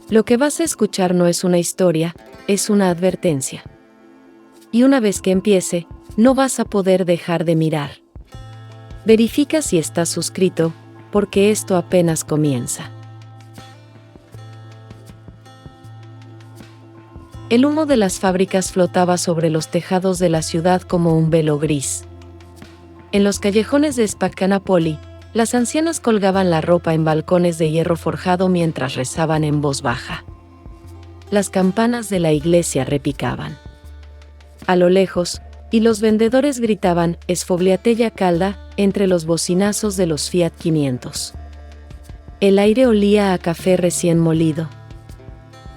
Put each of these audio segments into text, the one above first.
Lo que vas a escuchar no es una historia, es una advertencia. Y una vez que empiece, no vas a poder dejar de mirar. Verifica si estás suscrito, porque esto apenas comienza. El humo de las fábricas flotaba sobre los tejados de la ciudad como un velo gris. En los callejones de Spaccanapoli, las ancianas colgaban la ropa en balcones de hierro forjado mientras rezaban en voz baja. Las campanas de la iglesia repicaban. A lo lejos, y los vendedores gritaban "Sfogliatella calda" entre los bocinazos de los Fiat 500. El aire olía a café recién molido.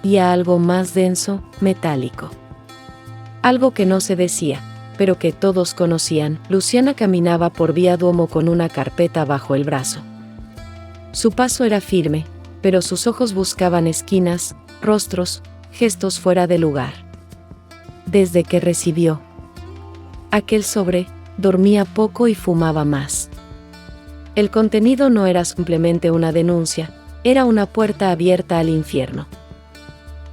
Y a algo más denso, metálico. Algo que no se decía, pero que todos conocían. Luciana caminaba por Vía Duomo con una carpeta bajo el brazo. Su paso era firme, pero sus ojos buscaban esquinas, rostros, gestos fuera de lugar. Desde que recibió aquel sobre, dormía poco y fumaba más. El contenido no era simplemente una denuncia, era una puerta abierta al infierno.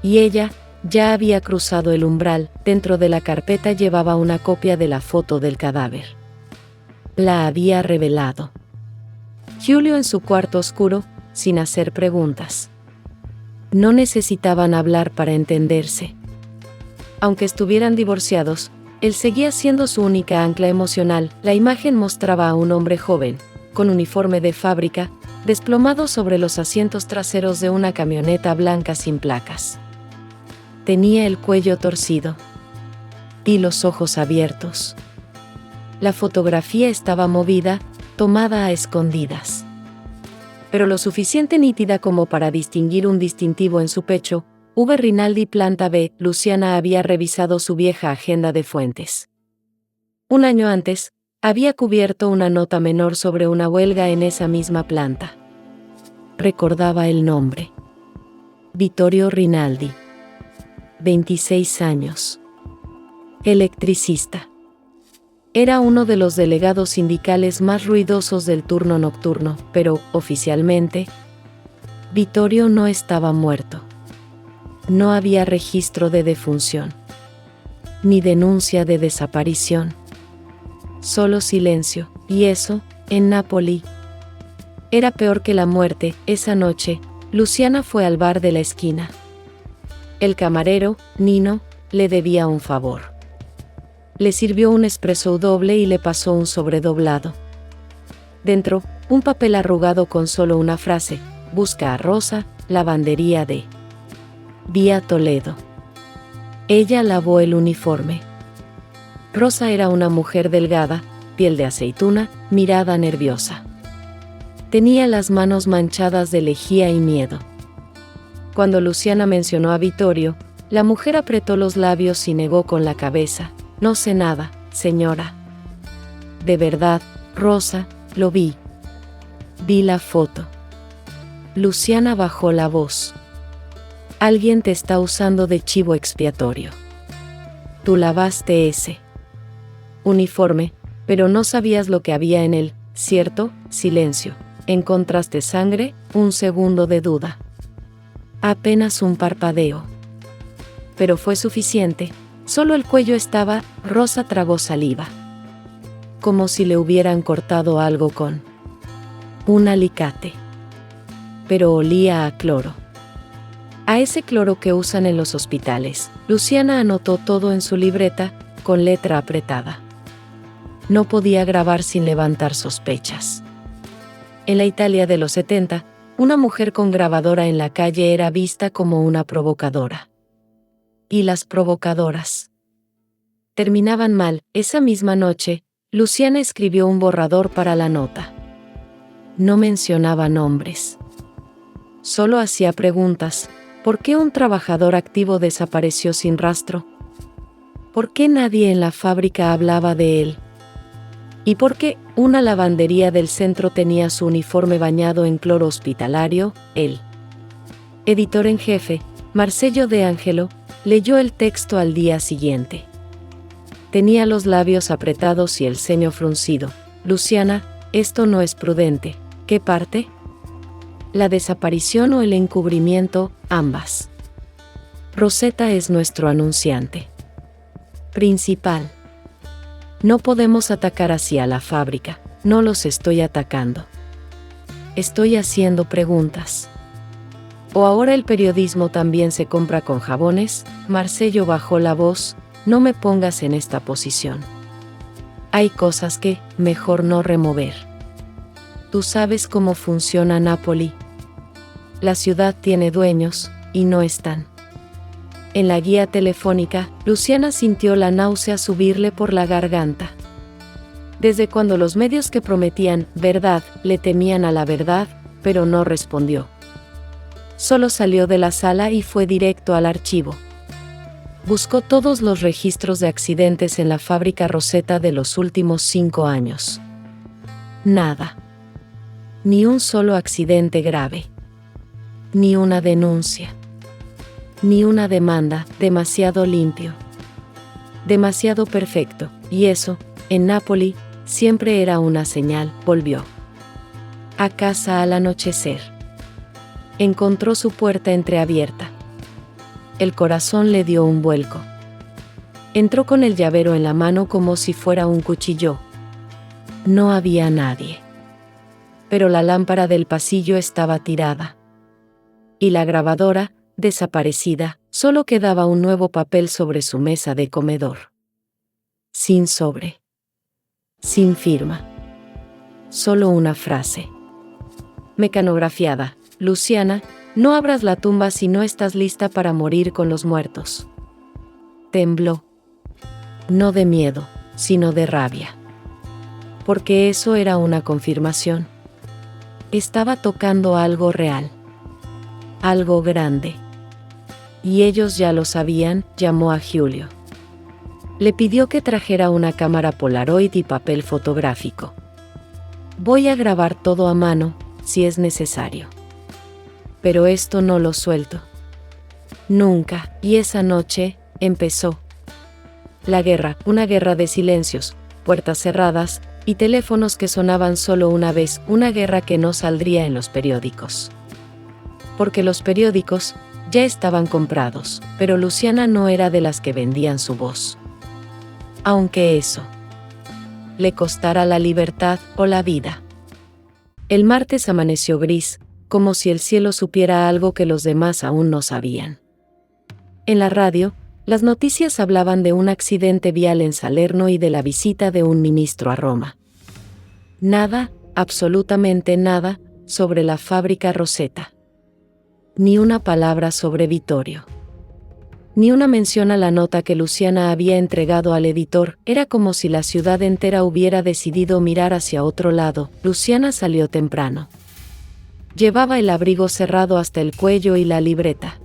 Y ella ya había cruzado el umbral. Dentro de la carpeta llevaba una copia de la foto del cadáver. La había revelado Giulio en su cuarto oscuro, sin hacer preguntas. No necesitaban hablar para entenderse. Aunque estuvieran divorciados, él seguía siendo su única ancla emocional. La imagen mostraba a un hombre joven, con uniforme de fábrica, desplomado sobre los asientos traseros de una camioneta blanca sin placas. Tenía el cuello torcido y los ojos abiertos. La fotografía estaba movida, tomada a escondidas. Pero lo suficiente nítida como para distinguir un distintivo en su pecho. V. Rinaldi planta B. Luciana había revisado su vieja agenda de fuentes. Un año antes, había cubierto una nota menor sobre una huelga en esa misma planta. Recordaba el nombre. Vittorio Rinaldi. 26 años. Electricista. Era uno de los delegados sindicales más ruidosos del turno nocturno, pero, oficialmente, Vittorio no estaba muerto. No había registro de defunción, ni denuncia de desaparición. Solo silencio, y eso, en Nápoli, era peor que la muerte. Esa noche, Luciana fue al bar de la esquina. El camarero, Nino, le debía un favor. Le sirvió un espresso doble y le pasó un sobredoblado. Dentro, un papel arrugado con solo una frase: busca a Rosa, lavandería de Vía Toledo. Ella lavó el uniforme. Rosa era una mujer delgada, piel de aceituna, mirada nerviosa. Tenía las manos manchadas de lejía y miedo. Cuando Luciana mencionó a Vittorio, la mujer apretó los labios y negó con la cabeza. No sé nada, señora. De verdad, Rosa, lo vi. Vi la foto. Luciana bajó la voz. Alguien te está usando de chivo expiatorio. Tú lavaste ese uniforme, pero no sabías lo que había en él, ¿cierto? Silencio. ¿Encontraste sangre? Un segundo de duda. Apenas un parpadeo. Pero fue suficiente. Solo el cuello estaba. Rosa tragó saliva. Como si le hubieran cortado algo con un alicate. Pero olía a cloro. A ese cloro que usan en los hospitales. Luciana anotó todo en su libreta, con letra apretada. No podía grabar sin levantar sospechas. En la Italia de los 70, una mujer con grabadora en la calle era vista como una provocadora. Y las provocadoras terminaban mal. Esa misma noche, Luciana escribió un borrador para la nota. No mencionaba nombres. Solo hacía preguntas. ¿Por qué un trabajador activo desapareció sin rastro? ¿Por qué nadie en la fábrica hablaba de él? ¿Y por qué una lavandería del centro tenía su uniforme bañado en cloro hospitalario? El editor en jefe, Marcello De Angelo, leyó el texto al día siguiente. Tenía los labios apretados y el ceño fruncido. Luciana, esto no es prudente. ¿Qué parte? La desaparición o el encubrimiento, ambas. Rosetta es nuestro anunciante principal. No podemos atacar así a la fábrica, no los estoy atacando. Estoy haciendo preguntas. ¿O ahora el periodismo también se compra con jabones? Marcello bajó la voz, no me pongas en esta posición. Hay cosas que, mejor no remover. Tú sabes cómo funciona Nápoli. La ciudad tiene dueños, y no están. En la guía telefónica, Luciana sintió la náusea subirle por la garganta. Desde cuando los medios que prometían verdad le temían a la verdad, pero no respondió. Solo salió de la sala y fue directo al archivo. Buscó todos los registros de accidentes en la fábrica Rosetta de los últimos 5 años. Nada. Ni un solo accidente grave. Ni una denuncia. Ni una demanda, demasiado limpio. Demasiado perfecto, y eso, en Nápoli, siempre era una señal. Volvió a casa al anochecer. Encontró su puerta entreabierta. El corazón le dio un vuelco. Entró con el llavero en la mano como si fuera un cuchillo. No había nadie. Pero la lámpara del pasillo estaba tirada. Y la grabadora, desaparecida, solo quedaba un nuevo papel sobre su mesa de comedor. Sin sobre. Sin firma. Solo una frase. Mecanografiada. Luciana, no abras la tumba si no estás lista para morir con los muertos. Tembló. No de miedo, sino de rabia. Porque eso era una confirmación. Estaba tocando algo real. Algo grande. Y ellos ya lo sabían. Llamó a Giulio. Le pidió que trajera una cámara Polaroid y papel fotográfico. Voy a grabar todo a mano, si es necesario. Pero esto no lo suelto. Nunca. Y esa noche, empezó. La guerra, una guerra de silencios, puertas cerradas, y teléfonos que sonaban solo una vez, una guerra que no saldría en los periódicos. Porque los periódicos ya estaban comprados, pero Luciana no era de las que vendían su voz. Aunque eso le costara la libertad o la vida. El martes amaneció gris, como si el cielo supiera algo que los demás aún no sabían. En la radio, las noticias hablaban de un accidente vial en Salerno y de la visita de un ministro a Roma. Nada, absolutamente nada, sobre la fábrica Rosetta. Ni una palabra sobre Vittorio. Ni una mención a la nota que Luciana había entregado al editor. Era como si la ciudad entera hubiera decidido mirar hacia otro lado. Luciana salió temprano. Llevaba el abrigo cerrado hasta el cuello y la libreta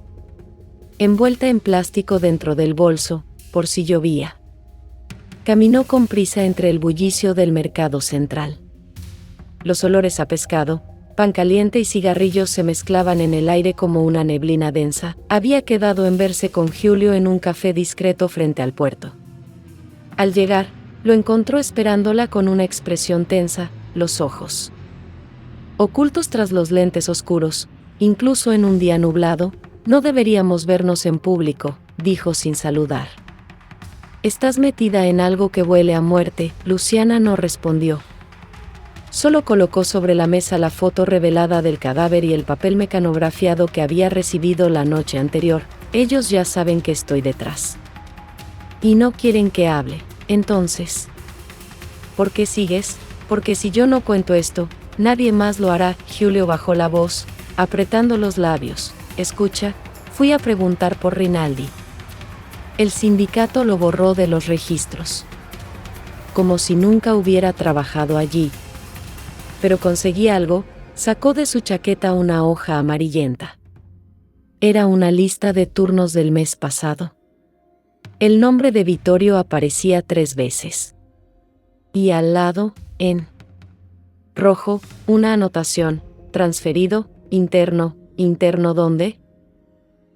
envuelta en plástico dentro del bolso, por si llovía. Caminó con prisa entre el bullicio del mercado central. Los olores a pescado, pan caliente y cigarrillos se mezclaban en el aire como una neblina densa. Había quedado en verse con Giulio en un café discreto frente al puerto. Al llegar, lo encontró esperándola con una expresión tensa, los ojos ocultos tras los lentes oscuros. Incluso en un día nublado, no deberíamos vernos en público, dijo sin saludar. Estás metida en algo que huele a muerte. Luciana no respondió. Solo colocó sobre la mesa la foto revelada del cadáver y el papel mecanografiado que había recibido la noche anterior. Ellos ya saben que estoy detrás. Y no quieren que hable. Entonces, ¿por qué sigues? Porque si yo no cuento esto, nadie más lo hará. Giulio bajó la voz, apretando los labios. Escucha, fui a preguntar por Rinaldi. El sindicato lo borró de los registros. Como si nunca hubiera trabajado allí. Pero conseguí algo. Sacó de su chaqueta una hoja amarillenta. Era una lista de turnos del mes pasado. El nombre de Vittorio aparecía 3 veces. Y al lado, en rojo, una anotación: transferido, interno. ¿Interno dónde?,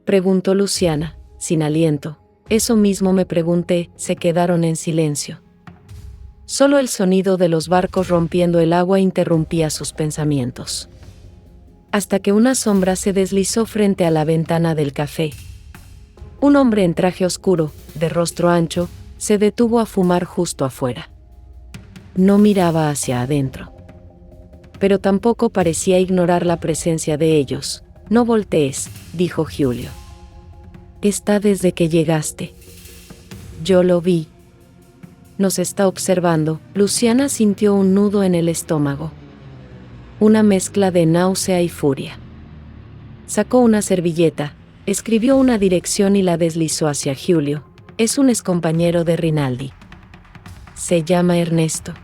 preguntó Luciana, sin aliento. Eso mismo me pregunté. Se quedaron en silencio. Solo el sonido de los barcos rompiendo el agua interrumpía sus pensamientos. hasta que una sombra se deslizó frente a la ventana del café. Un hombre en traje oscuro, de rostro ancho, se detuvo a fumar justo afuera. No miraba hacia adentro. Pero tampoco parecía ignorar la presencia de ellos. «No voltees», dijo Giulio. «Está desde que llegaste». «Yo lo vi». «Nos está observando». Luciana sintió un nudo en el estómago. Una mezcla de náusea y furia. Sacó una servilleta, escribió una dirección y la deslizó hacia Giulio. «Es un excompañero de Rinaldi. Se llama Ernesto.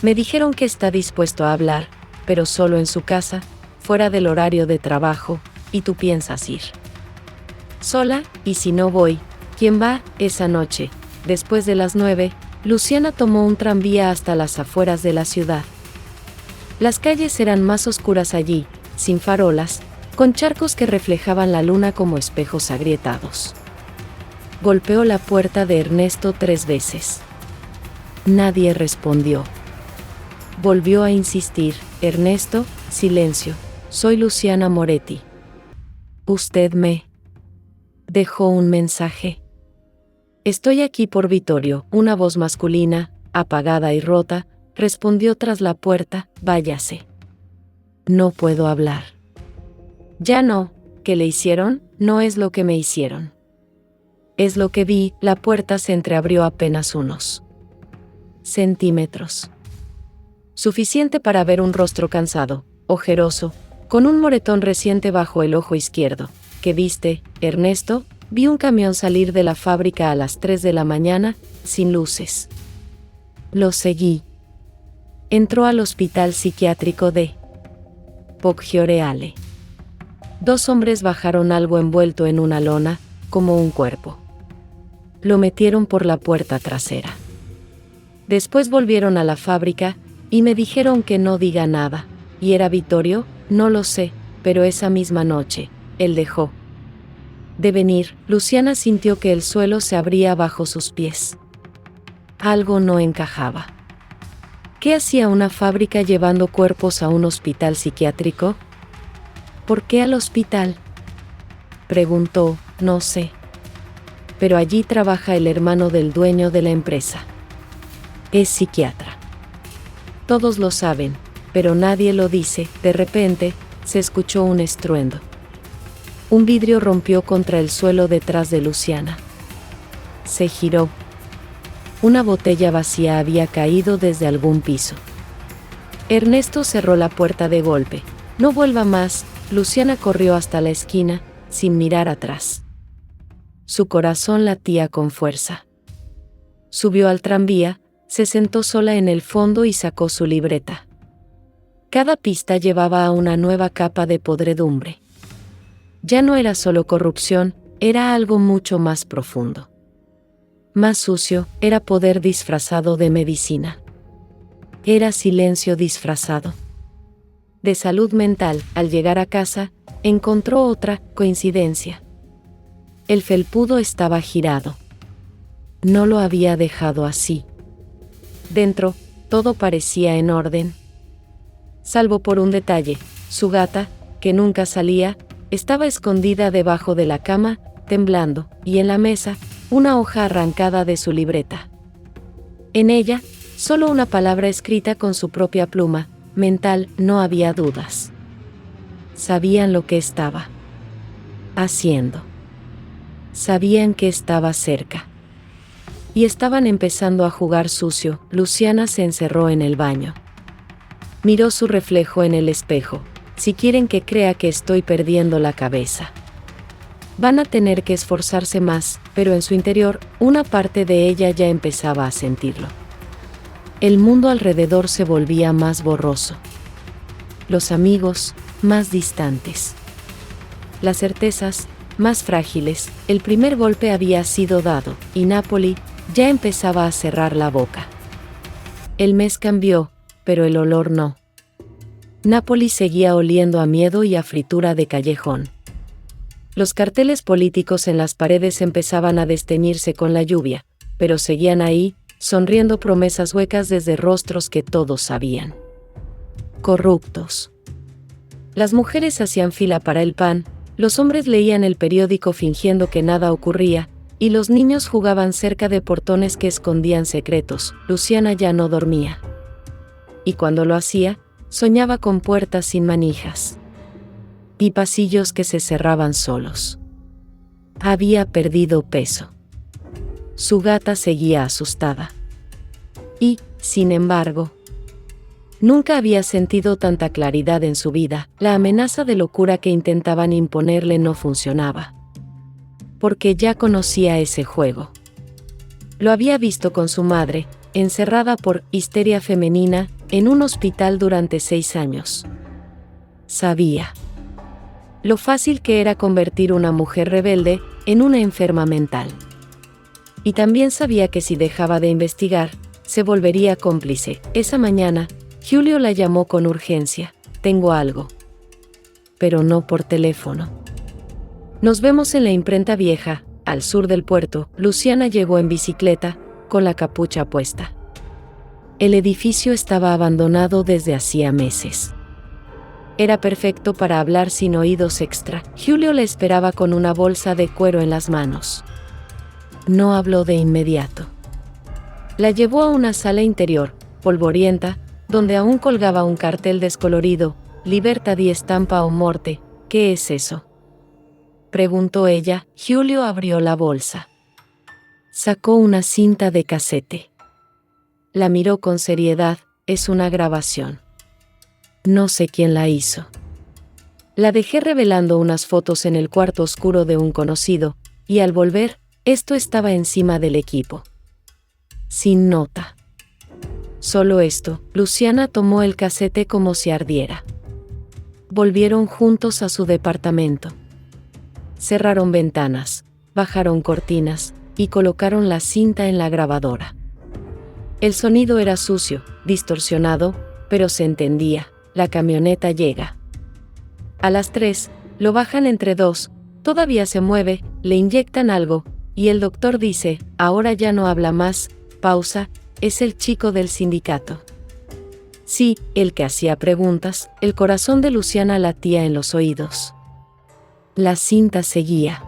Me dijeron que está dispuesto a hablar, pero solo en su casa, fuera del horario de trabajo, y tú piensas ir». «Sola, y si no voy, ¿quién va?» Esa noche, después de las 9, Luciana tomó un tranvía hasta las afueras de la ciudad. Las calles eran más oscuras allí, sin farolas, con charcos que reflejaban la luna como espejos agrietados. Golpeó la puerta de Ernesto 3 veces. Nadie respondió. Volvió a insistir. «Ernesto, silencio. Soy Luciana Moretti. ¿Usted me dejó un mensaje?» «Estoy aquí por Vittorio». Una voz masculina, apagada y rota, respondió tras la puerta. «Váyase. No puedo hablar». «Ya no». «¿Qué le hicieron?» «No es lo que me hicieron. Es lo que vi». La puerta se entreabrió apenas unos centímetros. Suficiente para ver un rostro cansado, ojeroso, con un moretón reciente bajo el ojo izquierdo. «¿Qué viste, Ernesto?» «Vi un camión salir de la fábrica a las 3 de la mañana, sin luces. Lo seguí. Entró al hospital psiquiátrico de Poggioreale. 2 hombres bajaron algo envuelto en una lona, como un cuerpo. Lo metieron por la puerta trasera. Después volvieron a la fábrica, y me dijeron que no diga nada». «¿Y era Vittorio?» «No lo sé, pero esa misma noche, él dejó de venir». Luciana sintió que el suelo se abría bajo sus pies. Algo no encajaba. ¿Qué hacía una fábrica llevando cuerpos a un hospital psiquiátrico? «¿Por qué al hospital?», preguntó. «No sé. Pero allí trabaja el hermano del dueño de la empresa. Es psiquiatra. Todos lo saben, pero nadie lo dice». De repente, se escuchó un estruendo. Un vidrio rompió contra el suelo detrás de Luciana. Se giró. Una botella vacía había caído desde algún piso. Ernesto cerró la puerta de golpe. «No vuelva más». Luciana corrió hasta la esquina, sin mirar atrás. Su corazón latía con fuerza. Subió al tranvía, se sentó sola en el fondo y sacó su libreta. Cada pista llevaba a una nueva capa de podredumbre. Ya no era solo corrupción, era algo mucho más profundo. Más sucio, era poder disfrazado de medicina. Era silencio disfrazado de salud mental. Al llegar a casa, encontró otra coincidencia. El felpudo estaba girado. No lo había dejado así. Dentro, todo parecía en orden. Salvo por un detalle: su gata, que nunca salía, estaba escondida debajo de la cama, temblando, y en la mesa, una hoja arrancada de su libreta. En ella, solo una palabra escrita con su propia pluma. Mental. No había dudas. Sabían lo que estaba haciendo. Sabían que estaba cerca. Y estaban empezando a jugar sucio. Luciana se encerró en el baño. Miró su reflejo en el espejo. «Si quieren que crea que estoy perdiendo la cabeza, van a tener que esforzarse más», pero en su interior, una parte de ella ya empezaba a sentirlo. El mundo alrededor se volvía más borroso. Los amigos, más distantes. Las certezas, más frágiles. El primer golpe había sido dado, y Napoli ya empezaba a cerrar la boca. El mes cambió, pero el olor no. Napoli seguía oliendo a miedo y a fritura de callejón. Los carteles políticos en las paredes empezaban a desteñirse con la lluvia, pero seguían ahí, sonriendo promesas huecas desde rostros que todos sabían. Corruptos. Las mujeres hacían fila para el pan, los hombres leían el periódico fingiendo que nada ocurría, y los niños jugaban cerca de portones que escondían secretos. Luciana ya no dormía. Y cuando lo hacía, soñaba con puertas sin manijas y pasillos que se cerraban solos. Había perdido peso. Su gata seguía asustada. Y, sin embargo, nunca había sentido tanta claridad en su vida. La amenaza de locura que intentaban imponerle no funcionaba. Porque ya conocía ese juego. Lo había visto con su madre, encerrada por histeria femenina, en un hospital durante 6 años. Sabía lo fácil que era convertir una mujer rebelde en una enferma mental. Y también sabía que si dejaba de investigar, se volvería cómplice. Esa mañana, Julio la llamó con urgencia. Tengo algo. Pero no por teléfono. Nos vemos en la imprenta vieja, al sur del puerto. Luciana llegó en bicicleta, con la capucha puesta. El edificio estaba abandonado desde hacía meses. Era perfecto para hablar sin oídos extra. Julio la esperaba con una bolsa de cuero en las manos. No habló de inmediato. La llevó a una sala interior, polvorienta, donde aún colgaba un cartel descolorido, Libertad y estampa o morte. ¿Qué es eso?, preguntó ella. Julio abrió la bolsa. Sacó una cinta de casete. La miró con seriedad. Es una grabación. No sé quién la hizo. La dejé revelando unas fotos en el cuarto oscuro de un conocido, y al volver, esto estaba encima del equipo. Sin nota. Solo esto. Luciana tomó el casete como si ardiera. Volvieron juntos a su departamento. Cerraron ventanas, bajaron cortinas, y colocaron la cinta en la grabadora. El sonido era sucio, distorsionado, pero se entendía. La camioneta llega. A las 3, lo bajan entre 2, todavía se mueve, le inyectan algo, y el doctor dice, ahora ya no habla más. Pausa, es el chico del sindicato. Sí, el que hacía preguntas. El corazón de Luciana latía en los oídos. La cinta seguía.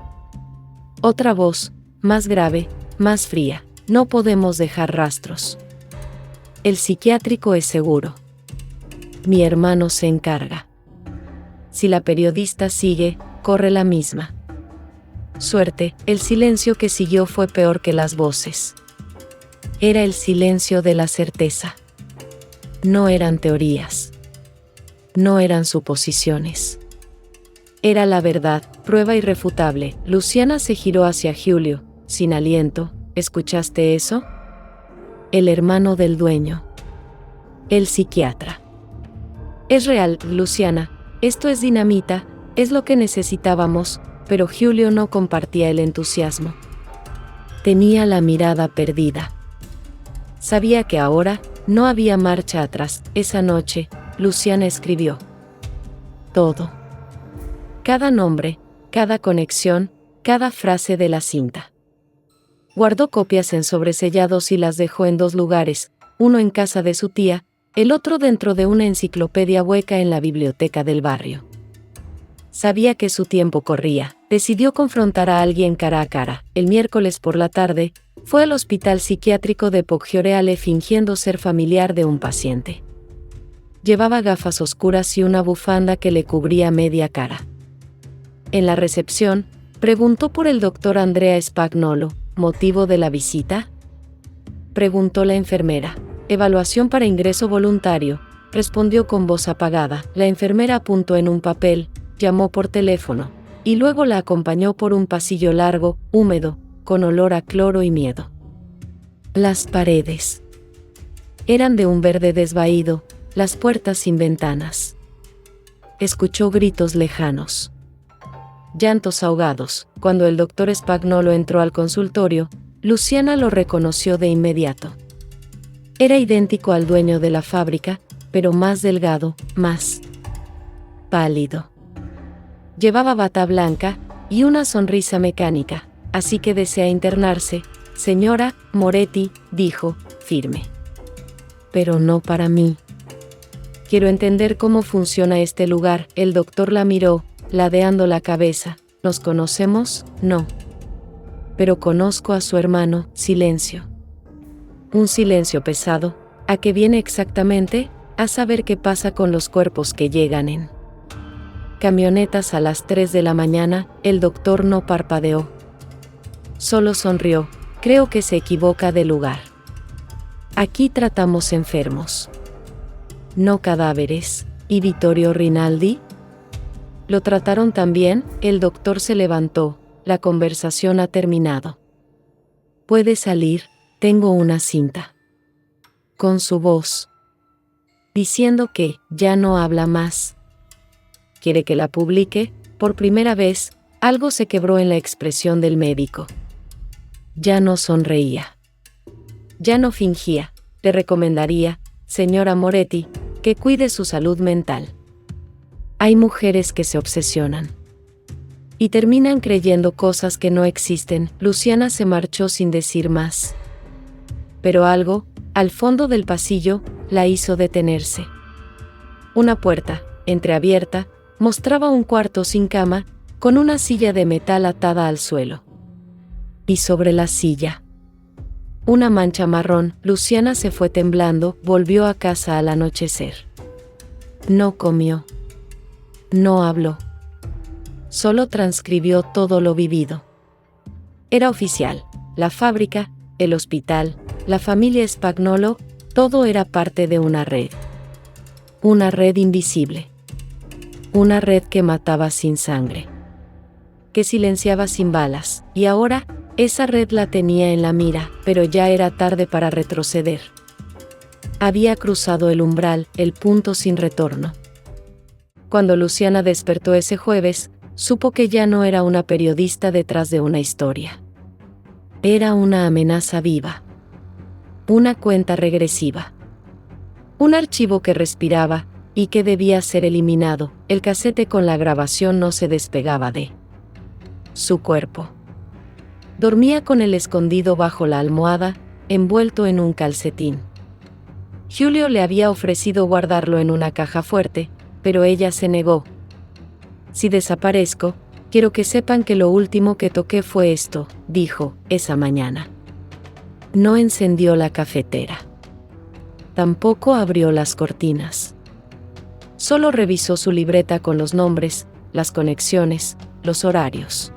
Otra voz, más grave, más fría. No podemos dejar rastros. El psiquiátrico es seguro. Mi hermano se encarga. Si la periodista sigue, corre la misma suerte. El silencio que siguió fue peor que las voces. Era el silencio de la certeza. No eran teorías. No eran suposiciones. Era la verdad, prueba irrefutable. Luciana se giró hacia Julio, sin aliento. ¿Escuchaste eso? El hermano del dueño. El psiquiatra. Es real, Luciana, esto es dinamita, es lo que necesitábamos, pero Julio no compartía el entusiasmo. Tenía la mirada perdida. Sabía que ahora no había marcha atrás. Esa noche, Luciana escribió todo. Cada nombre, cada conexión, cada frase de la cinta. Guardó copias en sobresellados y las dejó en 2 lugares, uno en casa de su tía, el otro dentro de una enciclopedia hueca en la biblioteca del barrio. Sabía que su tiempo corría. Decidió confrontar a alguien cara a cara. El miércoles por la tarde, fue al hospital psiquiátrico de Poggiore fingiendo ser familiar de un paciente. Llevaba gafas oscuras y una bufanda que le cubría media cara. En la recepción, preguntó por el doctor Andrea Spagnolo. ¿Motivo de la visita?, preguntó la enfermera. Evaluación para ingreso voluntario, respondió con voz apagada. La enfermera apuntó en un papel, llamó por teléfono, y luego la acompañó por un pasillo largo, húmedo, con olor a cloro y miedo. Las paredes eran de un verde desvaído, las puertas sin ventanas. Escuchó gritos lejanos. Llantos ahogados. Cuando el doctor Spagnolo entró al consultorio, Luciana lo reconoció de inmediato. Era idéntico al dueño de la fábrica, pero más delgado, más pálido. Llevaba bata blanca y una sonrisa mecánica. Así que desea internarse, señora Moretti, dijo, firme. Pero no para mí. Quiero entender cómo funciona este lugar. El doctor la miró, ladeando la cabeza. ¿Nos conocemos? No. Pero conozco a su hermano. Silencio. Un silencio pesado. ¿A qué viene exactamente? A saber qué pasa con los cuerpos que llegan en camionetas a las 3 de la mañana. El doctor no parpadeó. Solo sonrió. Creo que se equivoca de lugar. Aquí tratamos enfermos, no cadáveres. ¿Y Vittorio Rinaldi? ¿Lo trataron también? El doctor se levantó. La conversación ha terminado. Puede salir, tengo una cinta. Con su voz, diciendo que ya no habla más. ¿Quiere que la publique? Por primera vez, algo se quebró en la expresión del médico. Ya no sonreía. Ya no fingía. Le recomendaría, señora Moretti, que cuide su salud mental. Hay mujeres que se obsesionan y terminan creyendo cosas que no existen. Luciana se marchó sin decir más. Pero algo, al fondo del pasillo, la hizo detenerse. Una puerta, entreabierta, mostraba un cuarto sin cama, con una silla de metal atada al suelo. Y sobre la silla, una mancha marrón. Luciana se fue temblando, volvió a casa al anochecer. No comió. No habló. Solo transcribió todo lo vivido. Era oficial. La fábrica, el hospital, la familia Spagnolo, todo era parte de una red. Una red invisible. Una red que mataba sin sangre. Que silenciaba sin balas. Y ahora, esa red la tenía en la mira, pero ya era tarde para retroceder. Había cruzado el umbral, el punto sin retorno. Cuando Luciana despertó ese jueves, supo que ya no era una periodista detrás de una historia. Era una amenaza viva. Una cuenta regresiva. Un archivo que respiraba, y que debía ser eliminado. El casete con la grabación no se despegaba de su cuerpo. Dormía con él escondido bajo la almohada, envuelto en un calcetín. Julio le había ofrecido guardarlo en una caja fuerte, pero ella se negó. Si desaparezco, quiero que sepan que lo último que toqué fue esto, dijo, esa mañana. No encendió la cafetera. Tampoco abrió las cortinas. Solo revisó su libreta con los nombres, las conexiones, los horarios.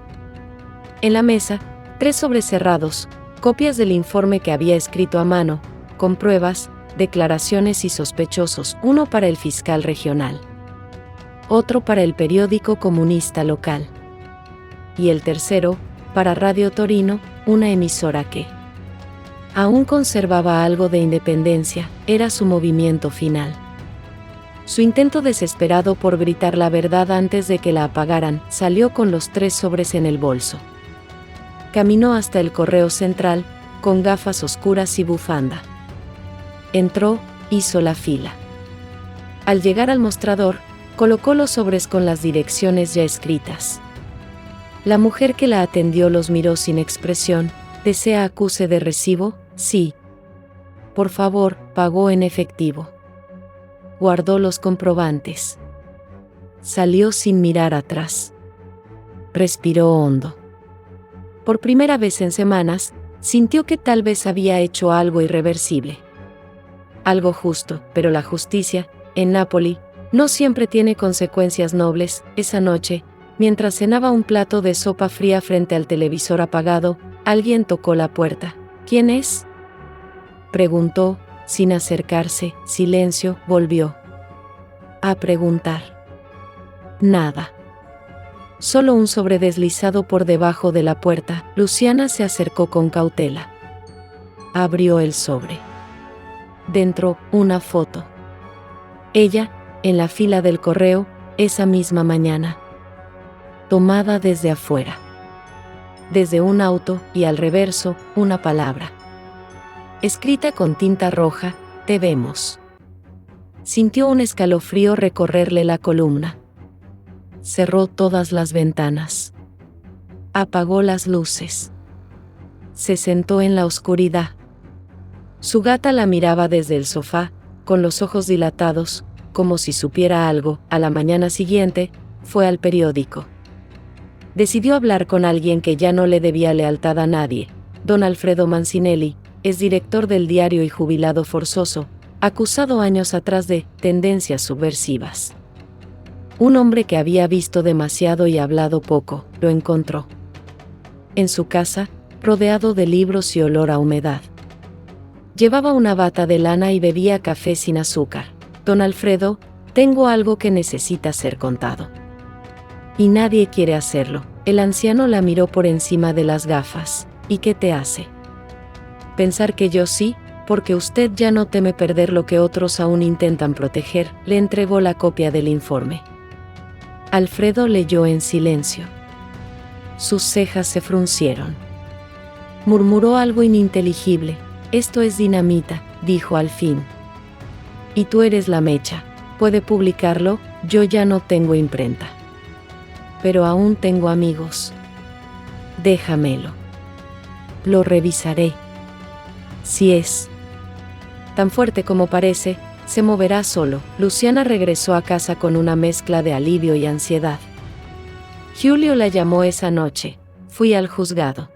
En la mesa, 3 sobres cerrados, copias del informe que había escrito a mano, con pruebas, declaraciones y sospechosos, uno para el fiscal regional, otro para el periódico comunista local, y el tercero, para Radio Torino, una emisora que aún conservaba algo de independencia. Era su movimiento final. Su intento desesperado por gritar la verdad antes de que la apagaran. Salió con los 3 sobres en el bolso. Caminó hasta el correo central, con gafas oscuras y bufanda. Entró, hizo la fila. Al llegar al mostrador, colocó los sobres con las direcciones ya escritas. La mujer que la atendió los miró sin expresión. ¿Desea acuse de recibo? Sí. Por favor, pagó en efectivo. Guardó los comprobantes. Salió sin mirar atrás. Respiró hondo. Por primera vez en semanas, sintió que tal vez había hecho algo irreversible. Algo justo, pero la justicia, en Nápoli, no siempre tiene consecuencias nobles. Esa noche, mientras cenaba un plato de sopa fría frente al televisor apagado, alguien tocó la puerta. ¿Quién es?, preguntó, sin acercarse. Silencio. Volvió a preguntar. Nada. Solo un sobre deslizado por debajo de la puerta. Luciana se acercó con cautela. Abrió el sobre. Dentro, una foto. Ella, en la fila del correo, esa misma mañana. Tomada desde afuera. Desde un auto, y al reverso, una palabra. Escrita con tinta roja, te vemos. Sintió un escalofrío recorrerle la columna. Cerró todas las ventanas. Apagó las luces. Se sentó en la oscuridad. Su gata la miraba desde el sofá, con los ojos dilatados, como si supiera algo. A la mañana siguiente, fue al periódico. Decidió hablar con alguien que ya no le debía lealtad a nadie. Don Alfredo Mancinelli, es director del diario y jubilado forzoso, acusado años atrás de tendencias subversivas. Un hombre que había visto demasiado y hablado poco, lo encontró en su casa, rodeado de libros y olor a humedad. Llevaba una bata de lana y bebía café sin azúcar. Don Alfredo, tengo algo que necesita ser contado. Y nadie quiere hacerlo. El anciano la miró por encima de las gafas. ¿Y qué te hace? Pensar que yo sí, porque usted ya no teme perder lo que otros aún intentan proteger. Le entregó la copia del informe. Alfredo leyó en silencio. Sus cejas se fruncieron. Murmuró algo ininteligible. Esto es dinamita, dijo al fin. Y tú eres la mecha. ¿Puede publicarlo? Yo ya no tengo imprenta. Pero aún tengo amigos. Déjamelo. Lo revisaré. Si es tan fuerte como parece, se moverá solo. Luciana regresó a casa con una mezcla de alivio y ansiedad. Julio la llamó esa noche. Fui al juzgado.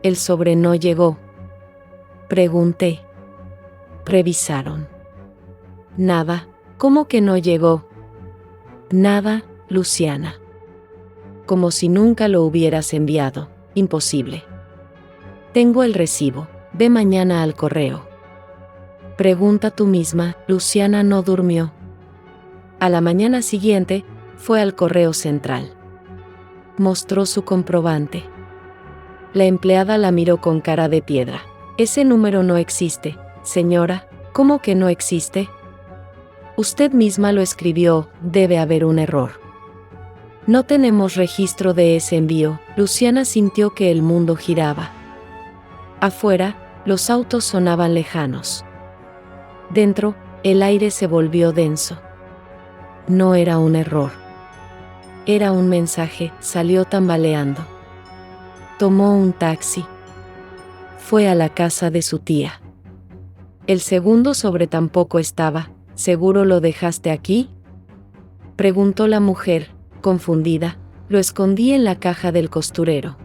El sobre no llegó. Pregunté. Revisaron. Nada. ¿Cómo que no llegó? Nada, Luciana. Como si nunca lo hubieras enviado. Imposible. Tengo el recibo. Ve mañana al correo. Pregunta tú misma. Luciana no durmió. A la mañana siguiente, fue al correo central. Mostró su comprobante. La empleada la miró con cara de piedra. Ese número no existe, señora. ¿Cómo que no existe? Usted misma lo escribió, debe haber un error. No tenemos registro de ese envío. Luciana sintió que el mundo giraba. Afuera, los autos sonaban lejanos. Dentro, el aire se volvió denso. No era un error. Era un mensaje. Salió tambaleando. Tomó un taxi. Fue a la casa de su tía. El segundo sobre tampoco estaba. ¿Seguro lo dejaste aquí? Preguntó la mujer, confundida. Lo escondí en la caja del costurero.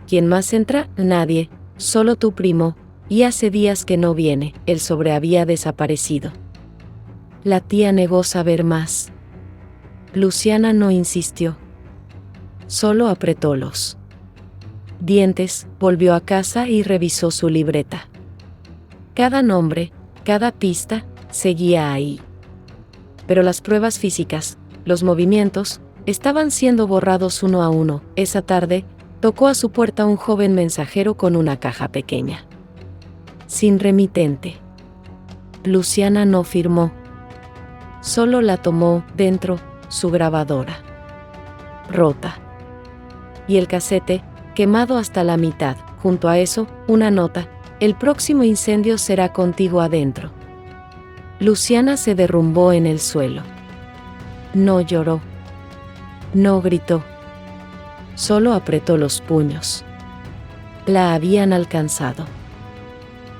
¿Quién más entra? Nadie, solo tu primo, y hace días que no viene. El sobre había desaparecido. La tía negó saber más. Luciana no insistió. Solo apretó los dientes, volvió a casa y revisó su libreta. Cada nombre, cada pista, seguía ahí. Pero las pruebas físicas, los movimientos, estaban siendo borrados uno a uno. Esa tarde, tocó a su puerta un joven mensajero con una caja pequeña. Sin remitente. Luciana no firmó. Solo la tomó, dentro, su grabadora. Rota. Y el casete, quemado hasta la mitad. Junto a eso, una nota. El próximo incendio será contigo adentro. Luciana se derrumbó en el suelo. No lloró. No gritó. Solo apretó los puños. La habían alcanzado.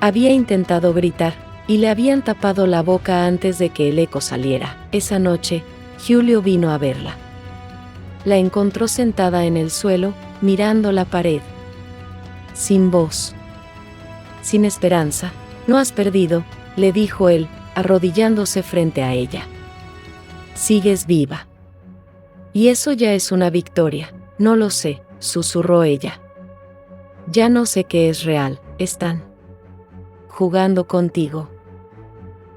Había intentado gritar, y le habían tapado la boca antes de que el eco saliera. Esa noche, Julio vino a verla. La encontró sentada en el suelo, mirando la pared. Sin voz. Sin esperanza. No has perdido, le dijo él, arrodillándose frente a ella. Sigues viva. Y eso ya es una victoria. No lo sé, susurró ella. Ya no sé qué es real. Están jugando contigo.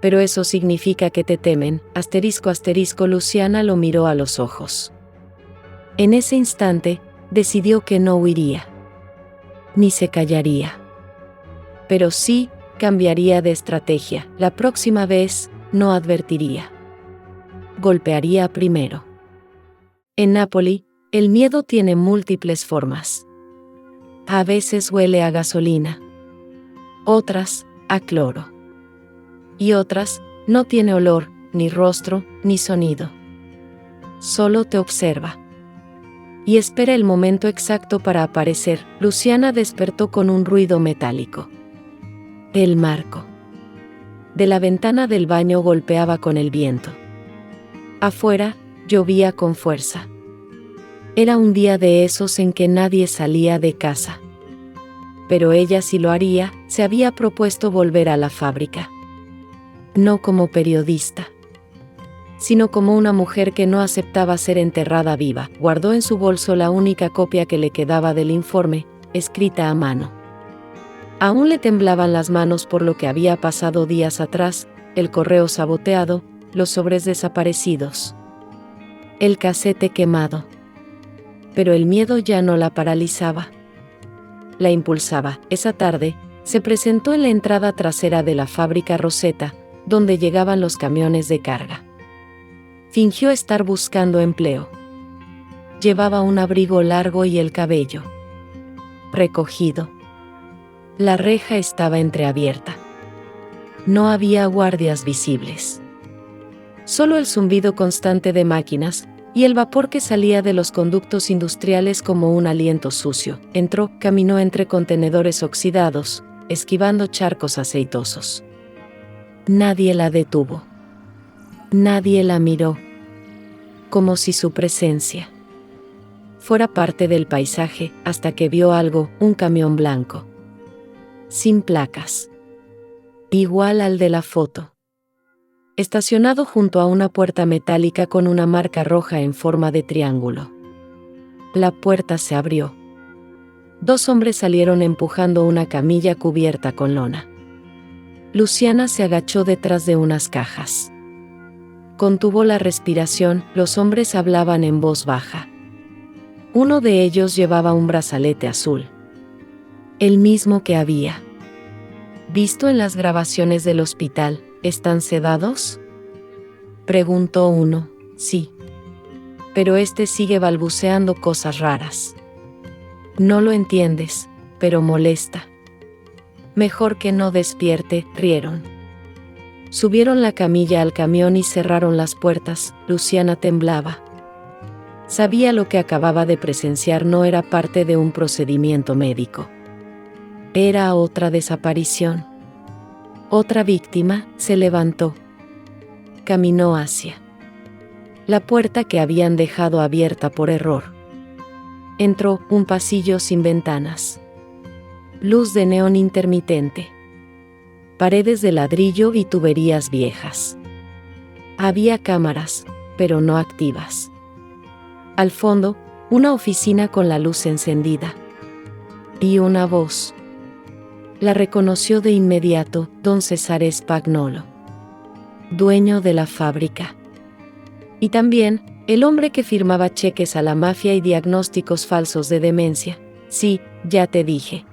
Pero eso significa que te temen. Asterisco asterisco. Luciana lo miró a los ojos. En ese instante, decidió que no huiría. Ni se callaría. Pero sí, cambiaría de estrategia. La próxima vez, no advertiría. Golpearía primero. En Nápoli, el miedo tiene múltiples formas. A veces huele a gasolina. Otras, a cloro. Y otras, no tiene olor, ni rostro, ni sonido. Solo te observa. Y espera el momento exacto para aparecer. Luciana despertó con un ruido metálico. El marco de la ventana del baño golpeaba con el viento. Afuera, llovía con fuerza. Era un día de esos en que nadie salía de casa. Pero ella sí lo haría, se había propuesto volver a la fábrica. No como periodista, sino como una mujer que no aceptaba ser enterrada viva. Guardó en su bolso la única copia que le quedaba del informe, escrita a mano. Aún le temblaban las manos por lo que había pasado días atrás, el correo saboteado, los sobres desaparecidos, el casete quemado. Pero el miedo ya no la paralizaba. La impulsaba. Esa tarde, se presentó en la entrada trasera de la fábrica Rosetta, donde llegaban los camiones de carga. Fingió estar buscando empleo. Llevaba un abrigo largo y el cabello recogido. La reja estaba entreabierta. No había guardias visibles. Solo el zumbido constante de máquinas y el vapor que salía de los conductos industriales como un aliento sucio. Entró, caminó entre contenedores oxidados, esquivando charcos aceitosos. Nadie la detuvo. Nadie la miró. Como si su presencia fuera parte del paisaje, hasta que vio algo, un camión blanco, sin placas, igual al de la foto, estacionado junto a una puerta metálica con una marca roja en forma de triángulo. La puerta se abrió. 2 hombres salieron empujando una camilla cubierta con lona. Luciana se agachó detrás de unas cajas. Contuvo la respiración. Los hombres hablaban en voz baja. Uno de ellos llevaba un brazalete azul, el mismo que había visto en las grabaciones del hospital. ¿Están sedados?, preguntó uno. Sí. Pero este sigue balbuceando cosas raras. No lo entiendes, pero molesta. Mejor que no despierte, rieron. Subieron la camilla al camión y cerraron las puertas. Luciana temblaba. Sabía lo que acababa de presenciar no era parte de un procedimiento médico. Era otra desaparición. Otra víctima. Se levantó. Caminó hacia la puerta que habían dejado abierta por error. Entró, un pasillo sin ventanas. Luz de neón intermitente. Paredes de ladrillo y tuberías viejas. Había cámaras, pero no activas. Al fondo, una oficina con la luz encendida. Y una voz. La reconoció de inmediato, don Cesare Spagnuolo, dueño de la fábrica. Y también, el hombre que firmaba cheques a la mafia y diagnósticos falsos de demencia. Sí, ya te dije.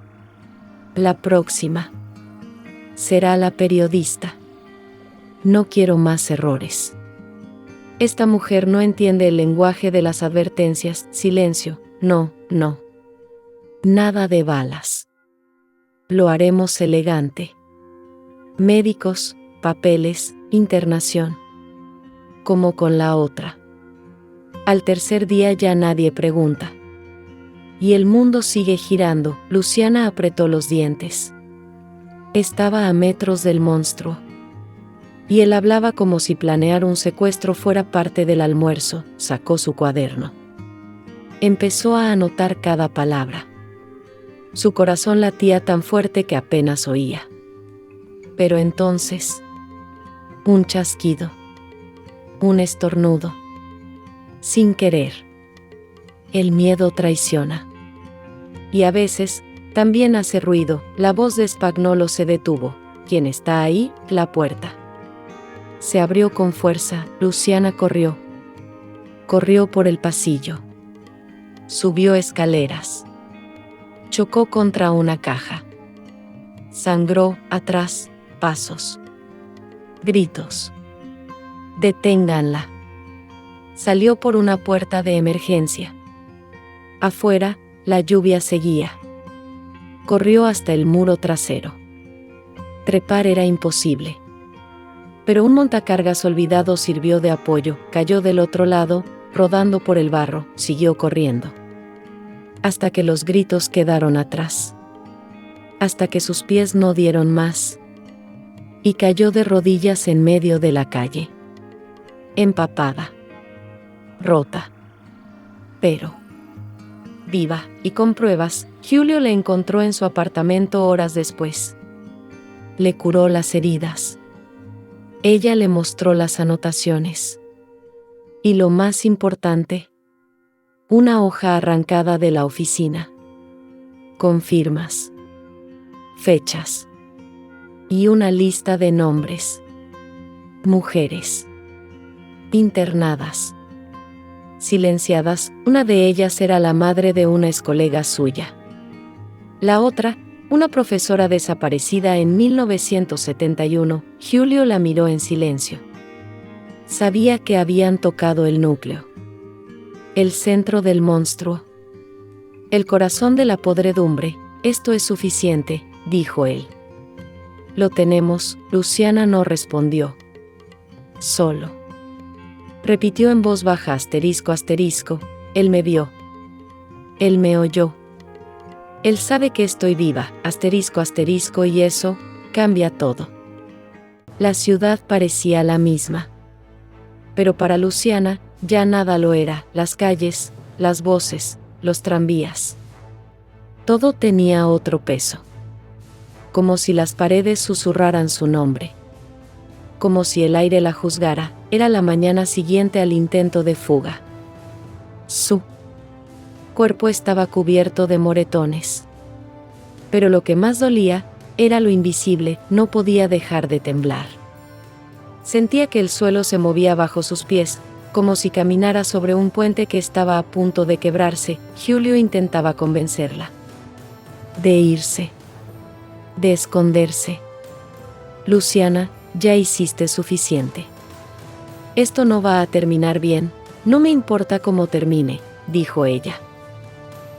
La próxima será la periodista. No quiero más errores. Esta mujer no entiende el lenguaje de las advertencias. Silencio. No, no. Nada de balas. Lo haremos elegante. Médicos, papeles, internación. Como con la otra. Al tercer día ya nadie pregunta. Y el mundo sigue girando. Luciana apretó los dientes. Estaba a metros del monstruo. Y él hablaba como si planear un secuestro fuera parte del almuerzo. Sacó su cuaderno. Empezó a anotar cada palabra. Su corazón latía tan fuerte que apenas oía. Pero entonces, un chasquido. Un estornudo. Sin querer. El miedo traiciona. Y a veces, también hace ruido. La voz de Spagnuolo se detuvo. ¿Quién está ahí? La puerta se abrió con fuerza. Luciana corrió. Corrió por el pasillo. Subió escaleras. Chocó contra una caja. Sangró. Atrás, pasos. Gritos. Deténganla. Salió por una puerta de emergencia. Afuera, la lluvia seguía. Corrió hasta el muro trasero. Trepar era imposible. Pero un montacargas olvidado sirvió de apoyo. Cayó del otro lado, rodando por el barro. Siguió corriendo. Hasta que los gritos quedaron atrás. Hasta que sus pies no dieron más. y cayó de rodillas en medio de la calle. Empapada. Rota. Pero viva, y con pruebas, Julio le encontró en su apartamento horas después. Le curó las heridas. Ella le mostró las anotaciones. Y lo más importante, una hoja arrancada de la oficina. Con firmas, fechas y una lista de nombres. Mujeres internadas, silenciadas. Una de ellas era la madre de una excolega suya. La otra, una profesora desaparecida en 1971. Julio la miró en silencio. Sabía que habían tocado el núcleo, el centro del monstruo, el corazón de la podredumbre. Esto es suficiente, dijo él. Lo tenemos. Luciana no respondió. Solo repitió en voz baja asterisco asterisco, él me vio. Él me oyó. Él sabe que estoy viva, asterisco asterisco, y eso cambia todo. La ciudad parecía la misma. Pero para Luciana, ya nada lo era. Las calles, las voces, los tranvías. Todo tenía otro peso. Como si las paredes susurraran su nombre. Como si el aire la juzgara. Era la mañana siguiente al intento de fuga. Su cuerpo estaba cubierto de moretones. Pero lo que más dolía era lo invisible. No podía dejar de temblar. Sentía que el suelo se movía bajo sus pies, como si caminara sobre un puente que estaba a punto de quebrarse. Julio intentaba convencerla. De irse. De esconderse. Luciana, ya hiciste suficiente. Esto no va a terminar bien. No me importa cómo termine, dijo ella.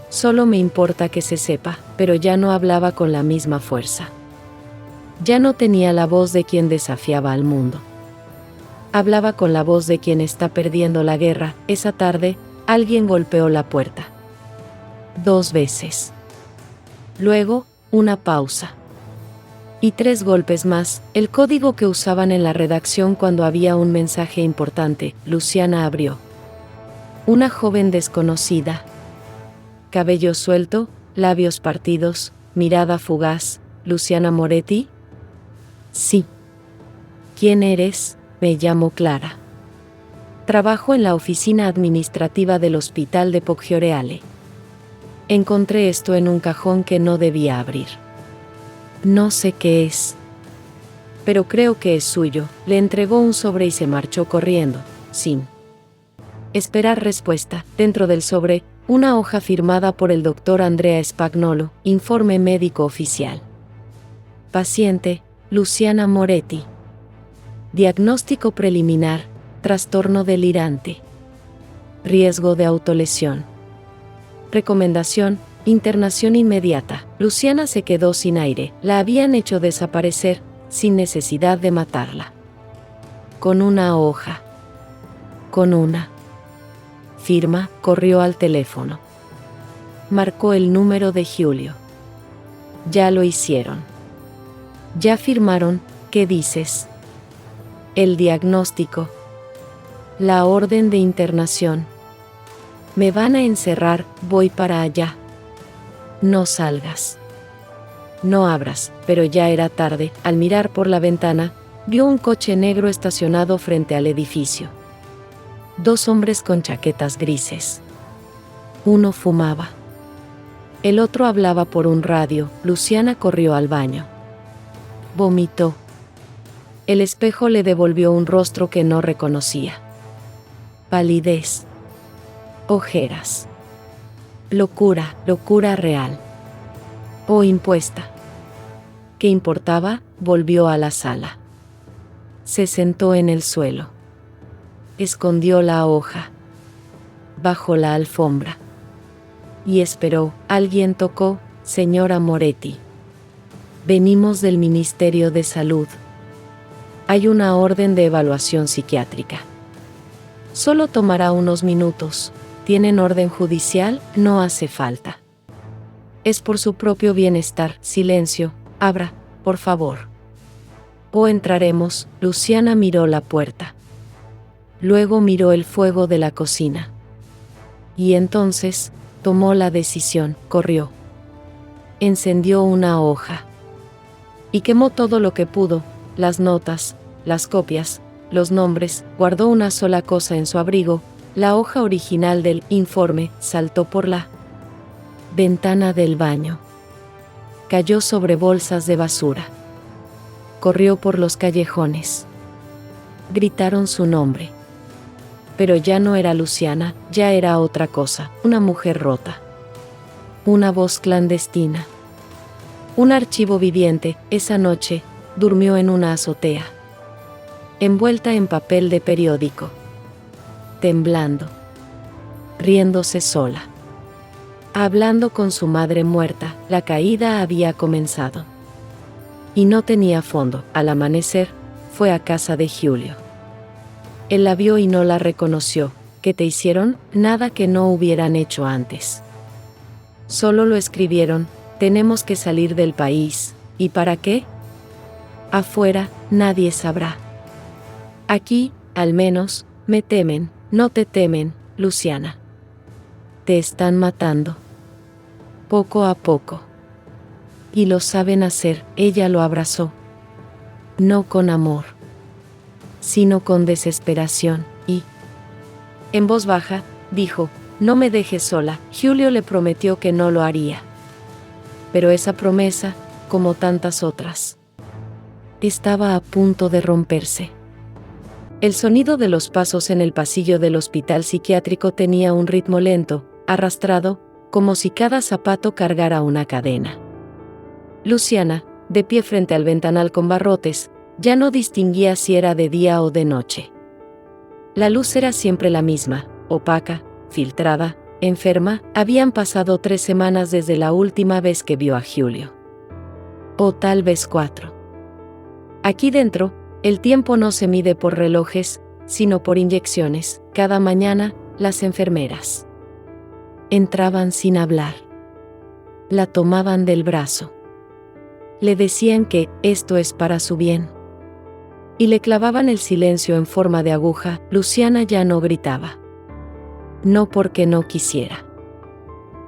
Solo me importa que se sepa, pero ya no hablaba con la misma fuerza. Ya no tenía la voz de quien desafiaba al mundo. Hablaba con la voz de quien está perdiendo la guerra. Esa tarde, alguien golpeó la puerta. 2 veces. Luego, una pausa. Y 3 golpes más, el código que usaban en la redacción cuando había un mensaje importante. Luciana abrió. Una joven desconocida. Cabello suelto, labios partidos, mirada fugaz. Luciana Moretti. Sí. ¿Quién eres? Me llamo Clara. Trabajo en la oficina administrativa del hospital de Poggioreale. Encontré esto en un cajón que no debía abrir. No sé qué es, pero creo que es suyo. Le entregó un sobre y se marchó corriendo, sin esperar respuesta. Dentro del sobre, una hoja firmada por el doctor Andrea Spagnolo, informe médico oficial. Paciente, Luciana Moretti. Diagnóstico preliminar, trastorno delirante. Riesgo de autolesión. Recomendación, internación inmediata. Luciana se quedó sin aire. La habían hecho desaparecer, sin necesidad de matarla. Con una hoja. Con una firma, corrió al teléfono. Marcó el número de Julio. Ya lo hicieron. Ya firmaron. ¿Qué dices? El diagnóstico. La orden de internación. Me van a encerrar, voy para allá. No salgas. No abras, pero ya era tarde. Al mirar por la ventana, vio un coche negro estacionado frente al edificio. 2 hombres con chaquetas grises. Uno fumaba. El otro hablaba por un radio. Luciana corrió al baño. Vomitó. El espejo le devolvió un rostro que no reconocía. Palidez. Ojeras. Locura, locura real. O impuesta. ¿Qué importaba? Volvió a la sala. Se sentó en el suelo. Escondió la hoja bajo la alfombra. Y esperó. Alguien tocó. Señora Moretti. Venimos del Ministerio de Salud. Hay una orden de evaluación psiquiátrica. Solo tomará unos minutos. ¿Tienen orden judicial? No hace falta. Es por su propio bienestar. Silencio. Abra, por favor. ¿O entraremos? Luciana miró la puerta. Luego miró el fuego de la cocina. Y entonces, tomó la decisión, corrió. Encendió una hoja. Y quemó todo lo que pudo, las notas, las copias, los nombres, guardó una sola cosa en su abrigo, la hoja original del informe, saltó por la ventana del baño. Cayó sobre bolsas de basura. Corrió por los callejones. Gritaron su nombre. Pero ya no era Luciana, ya era otra cosa, una mujer rota. Una voz clandestina. Un archivo viviente. Esa noche, durmió en una azotea. Envuelta en papel de periódico. Temblando. Riéndose sola. Hablando con su madre muerta, la caída había comenzado. Y no tenía fondo. Al amanecer, fue a casa de Giulio. Él la vio y no la reconoció. ¿Qué te hicieron? Nada que no hubieran hecho antes. Solo lo escribieron, tenemos que salir del país. ¿Y para qué? Afuera, nadie sabrá. Aquí, al menos, me temen. No te temen, Luciana. Te están matando. Poco a poco. Y lo saben hacer. Ella lo abrazó. No con amor, sino con desesperación, y, en voz baja, dijo, no me dejes sola. Giulio le prometió que no lo haría. Pero esa promesa, como tantas otras, estaba a punto de romperse. El sonido de los pasos en el pasillo del hospital psiquiátrico tenía un ritmo lento, arrastrado, como si cada zapato cargara una cadena. Luciana, de pie frente al ventanal con barrotes, ya no distinguía si era de día o de noche. La luz era siempre la misma, opaca, filtrada, enferma. Habían pasado 3 semanas desde la última vez que vio a Giulio. O tal vez 4. Aquí dentro, el tiempo no se mide por relojes, sino por inyecciones. Cada mañana, las enfermeras entraban sin hablar. La tomaban del brazo. Le decían que esto es para su bien. Y le clavaban el silencio en forma de aguja. Luciana ya no gritaba. No porque no quisiera,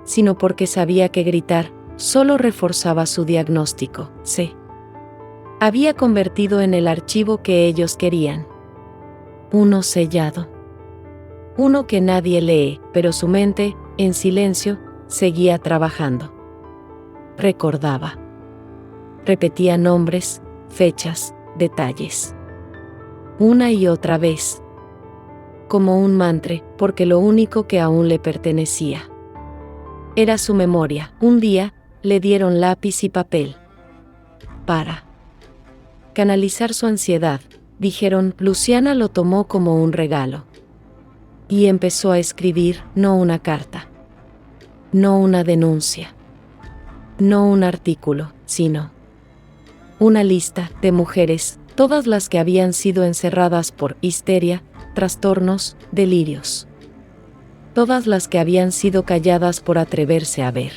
sino porque sabía que gritar solo reforzaba su diagnóstico. Se había convertido en el archivo que ellos querían. Uno sellado. Uno que nadie lee, pero su mente, en silencio, seguía trabajando. Recordaba. Repetía nombres, fechas, detalles. Una y otra vez. Como un mantra, porque lo único que aún le pertenecía era su memoria. Un día, le dieron lápiz y papel. Para canalizar su ansiedad, dijeron, Luciana lo tomó como un regalo. Y empezó a escribir, no una carta. No una denuncia. No un artículo, sino una lista de mujeres, todas las que habían sido encerradas por histeria, trastornos, delirios. Todas las que habían sido calladas por atreverse a ver.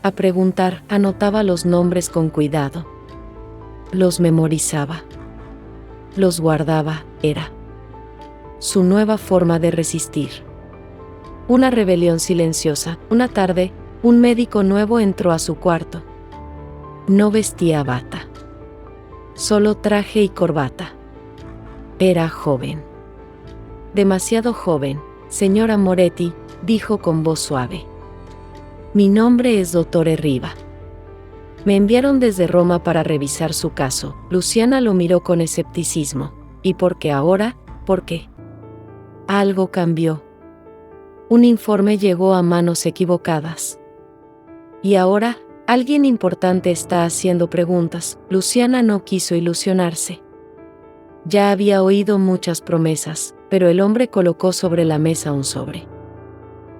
A preguntar, anotaba los nombres con cuidado. Los memorizaba. Los guardaba, era su nueva forma de resistir. Una rebelión silenciosa. Una tarde, un médico nuevo entró a su cuarto. No vestía bata. Solo traje y corbata. Era joven. Demasiado joven, señora Moretti, dijo con voz suave. Mi nombre es Dr. Riva. Me enviaron desde Roma para revisar su caso. Luciana lo miró con escepticismo. ¿Y por qué ahora? ¿Por qué? Algo cambió. Un informe llegó a manos equivocadas. Y ahora, alguien importante está haciendo preguntas. Luciana no quiso ilusionarse. Ya había oído muchas promesas, pero el hombre colocó sobre la mesa un sobre.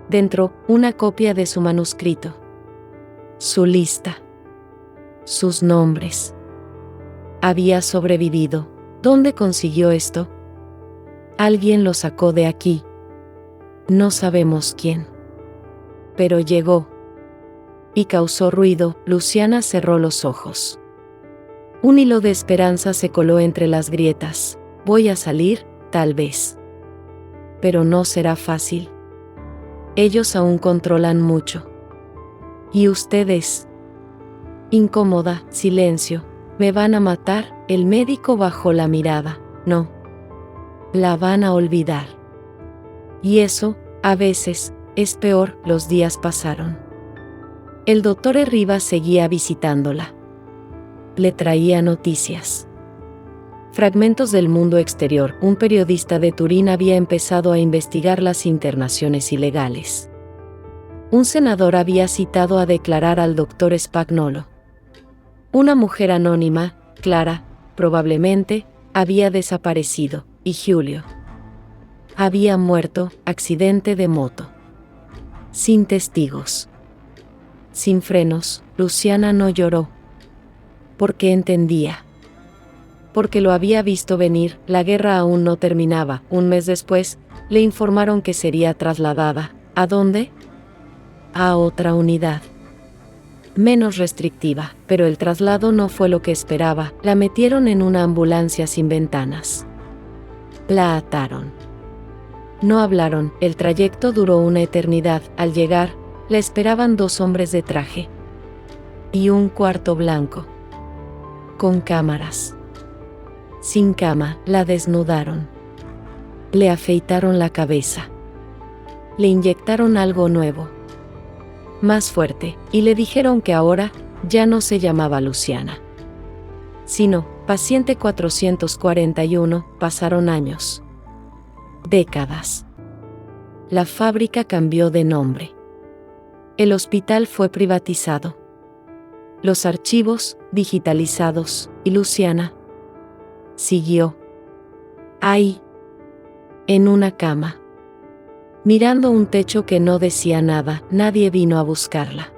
Dentro, una copia de su manuscrito. Su lista. Sus nombres. Había sobrevivido. ¿Dónde consiguió esto? Alguien lo sacó de aquí. No sabemos quién. Pero llegó. Y causó ruido. Luciana cerró los ojos. Un hilo de esperanza se coló entre las grietas. Voy a salir, tal vez. Pero no será fácil. Ellos aún controlan mucho. ¿Y ustedes? Incómoda, silencio. ¿Me van a matar? El médico bajó la mirada. No. La van a olvidar. Y eso, a veces, es peor. Los días pasaron. El doctor Rivas seguía visitándola. Le traía noticias. Fragmentos del mundo exterior. Un periodista de Turín había empezado a investigar las internaciones ilegales. Un senador había citado a declarar al doctor Spagnolo. Una mujer anónima, Clara, probablemente, había desaparecido, y Giulio había muerto, accidente de moto. Sin testigos. Sin frenos, Luciana no lloró. Porque entendía. Porque lo había visto venir. La guerra aún no terminaba. Un mes después, le informaron que sería trasladada. ¿A dónde? A otra unidad. Menos restrictiva, pero el traslado no fue lo que esperaba. La metieron en una ambulancia sin ventanas. La ataron. No hablaron. El trayecto duró una eternidad. Al llegar, la esperaban 2 hombres de traje. Y un cuarto blanco. Con cámaras. Sin cama, la desnudaron. Le afeitaron la cabeza. Le inyectaron algo nuevo. Más fuerte, y le dijeron que ahora ya no se llamaba Luciana, sino paciente 441. Pasaron años. Décadas. La fábrica cambió de nombre. El hospital fue privatizado. Los archivos digitalizados, y Luciana siguió ahí, en una cama, mirando un techo que no decía nada. Nadie vino a buscarla.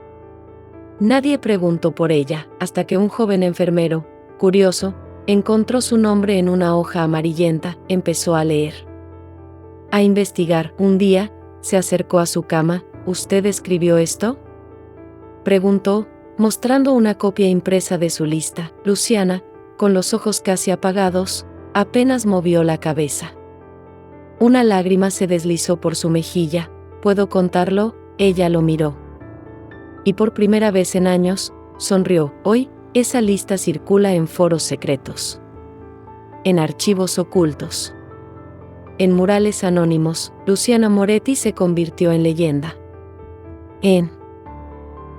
Nadie preguntó por ella, hasta que un joven enfermero, curioso, encontró su nombre en una hoja amarillenta. Empezó a leer, a investigar. Un día, se acercó a su cama. ¿Usted escribió esto?, preguntó, mostrando una copia impresa de su lista. Luciana, con los ojos casi apagados, apenas movió la cabeza. Una lágrima se deslizó por su mejilla. ¿Puedo contarlo? Ella lo miró. Y por primera vez en años, sonrió. Hoy, esa lista circula en foros secretos, en archivos ocultos, en murales anónimos. Luciana Moretti se convirtió en leyenda. En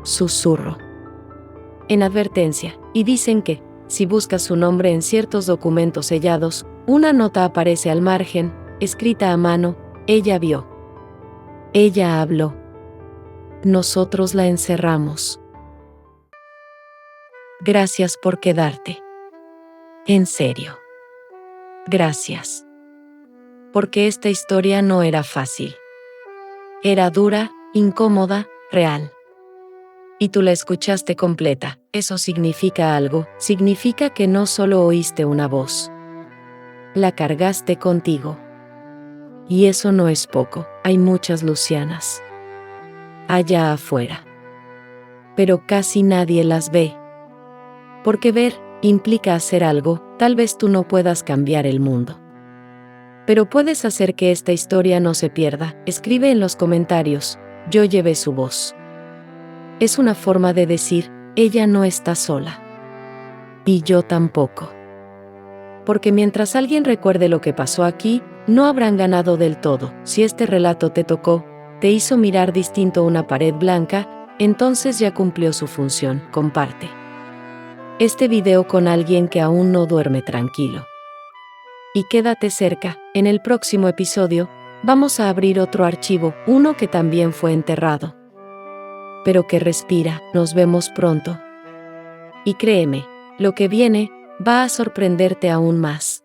susurro. En advertencia. Y dicen que, si buscas su nombre en ciertos documentos sellados, una nota aparece al margen, escrita a mano. Ella vio. Ella habló. Nosotros la encerramos. Gracias por quedarte. En serio. Gracias. Porque esta historia no era fácil. Era dura, incómoda, real. Y tú la escuchaste completa. Eso significa algo. Significa que no solo oíste una voz. La cargaste contigo. Y eso no es poco. Hay muchas Lucianas allá afuera. Pero casi nadie las ve. Porque ver implica hacer algo. Tal vez tú no puedas cambiar el mundo, pero puedes hacer que esta historia no se pierda. Escribe en los comentarios: yo llevé su voz. Es una forma de decir: ella no está sola. Y yo tampoco. Porque mientras alguien recuerde lo que pasó aquí, no habrán ganado del todo. Si este relato te tocó, te hizo mirar distinto una pared blanca, entonces ya cumplió su función. Comparte este video con alguien que aún no duerme tranquilo. Y quédate cerca. En el próximo episodio, vamos a abrir otro archivo, uno que también fue enterrado, pero que respira. Nos vemos pronto. Y créeme, lo que viene va a sorprenderte aún más.